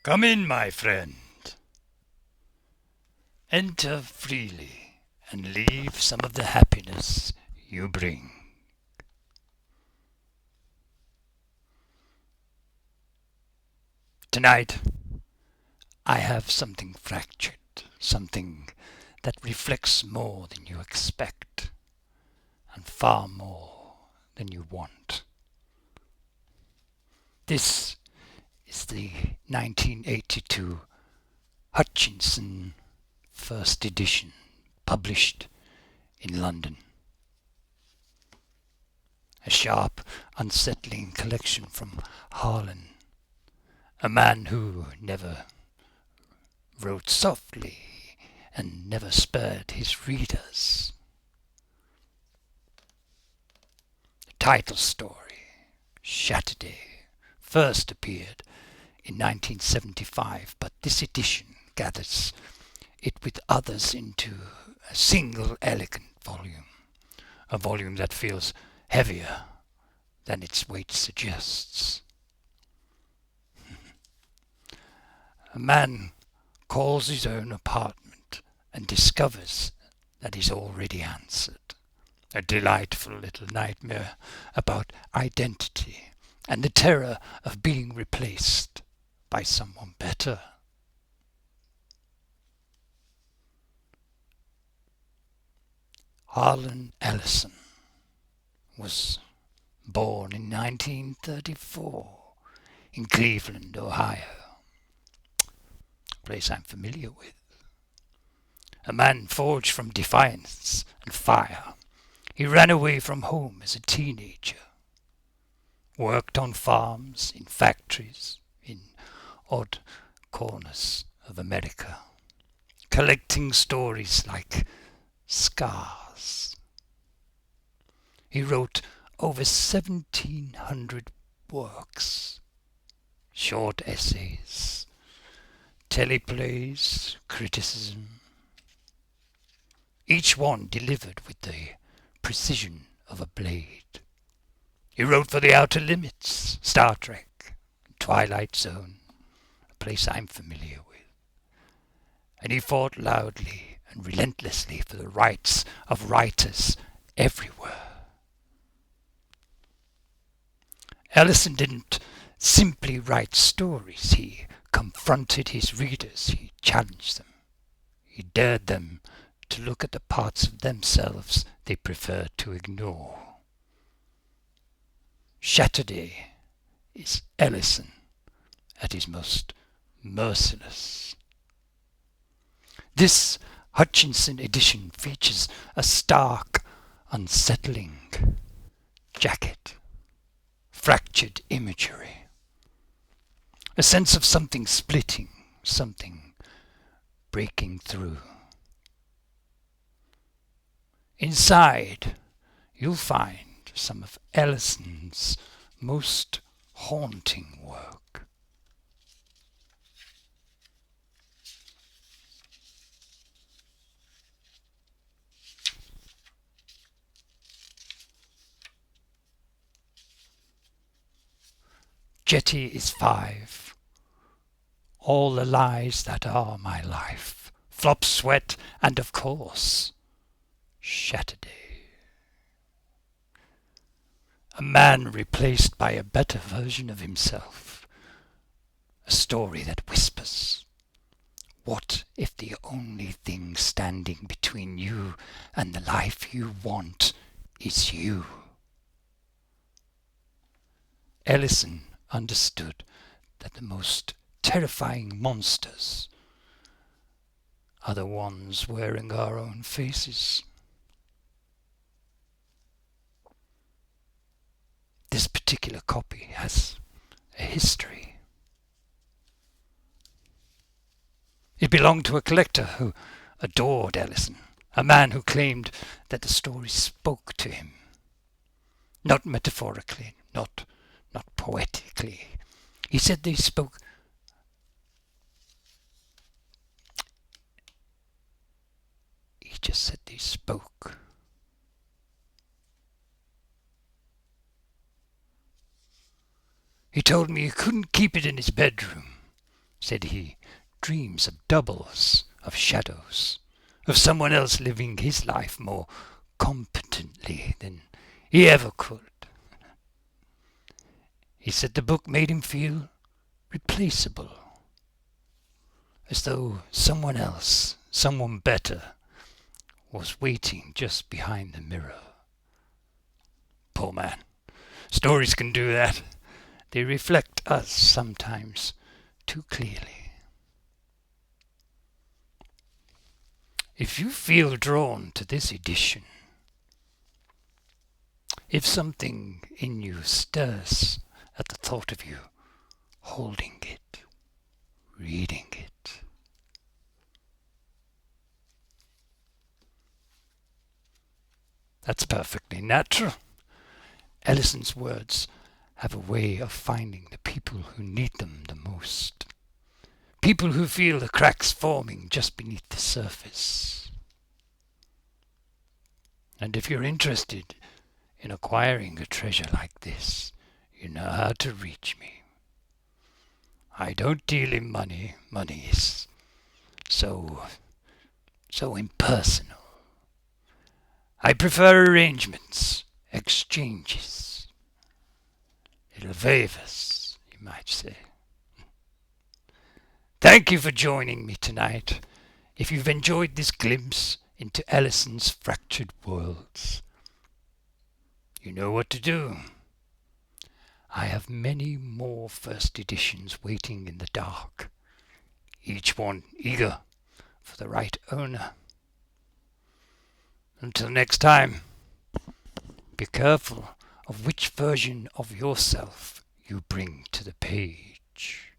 Come in, my friend. Enter freely and leave some of the happiness you bring. Tonight, I have something fractured, something that reflects more than you expect, and far more than you want. This is the 1982 Hutchinson first edition, published in London. A sharp, unsettling collection from Harlan, a man who never wrote softly and never spared his readers. The title story, Saturday, first appeared in 1975, but this edition gathers it with others into a single elegant volume, a volume that feels heavier than its weight suggests. A man calls his own apartment and discovers that he's already answered. A delightful little nightmare about identity and the terror of being replaced by someone better. Harlan Ellison was born in 1934 in Cleveland, Ohio, a place I'm familiar with. A man forged from defiance and fire. He ran away from home as a teenager, worked on farms, in factories, in odd corners of America, collecting stories like scars. He wrote over 1,700 works, short essays, teleplays, criticism, each one delivered with the precision of a blade. He wrote for The Outer Limits, Star Trek, Twilight Zone, a place I'm familiar with. And he fought loudly and relentlessly for the rights of writers everywhere. Ellison didn't simply write stories. He confronted his readers. He challenged them. He dared them to look at the parts of themselves they preferred to ignore. Saturday is Ellison at his most merciless. This Hutchinson edition features a stark, unsettling jacket, fractured imagery, a sense of something splitting, something breaking through. Inside, you'll find some of Ellison's most haunting work. Jetty is 5. All the lies that are my life. Flop sweat and of course, Saturday. A man replaced by a better version of himself. A story that whispers. What if the only thing standing between you and the life you want is you? Ellison understood that the most terrifying monsters are the ones wearing our own faces. This particular copy has a history. It belonged to a collector who adored Ellison, a man who claimed that the story spoke to him. Not metaphorically, not poetically. He said they spoke. He just said they spoke. He told me he couldn't keep it in his bedroom, said he, dreams of doubles, of shadows, of someone else living his life more competently than he ever could. He said the book made him feel replaceable, as though someone else, someone better, was waiting just behind the mirror. Poor man. Stories can do that. They reflect us sometimes too clearly. If you feel drawn to this edition, if something in you stirs at the thought of you holding it, reading it, that's perfectly natural. Ellison's words have a way of finding the people who need them the most. People who feel the cracks forming just beneath the surface. And if you're interested in acquiring a treasure like this, you know how to reach me. I don't deal in money. Money is so impersonal. I prefer arrangements, exchanges, little favors, you might say. Thank you for joining me tonight. If you've enjoyed this glimpse into Ellison's fractured worlds, you know what to do. I have many more first editions waiting in the dark, each one eager for the right owner. Until next time, be careful of which version of yourself you bring to the page.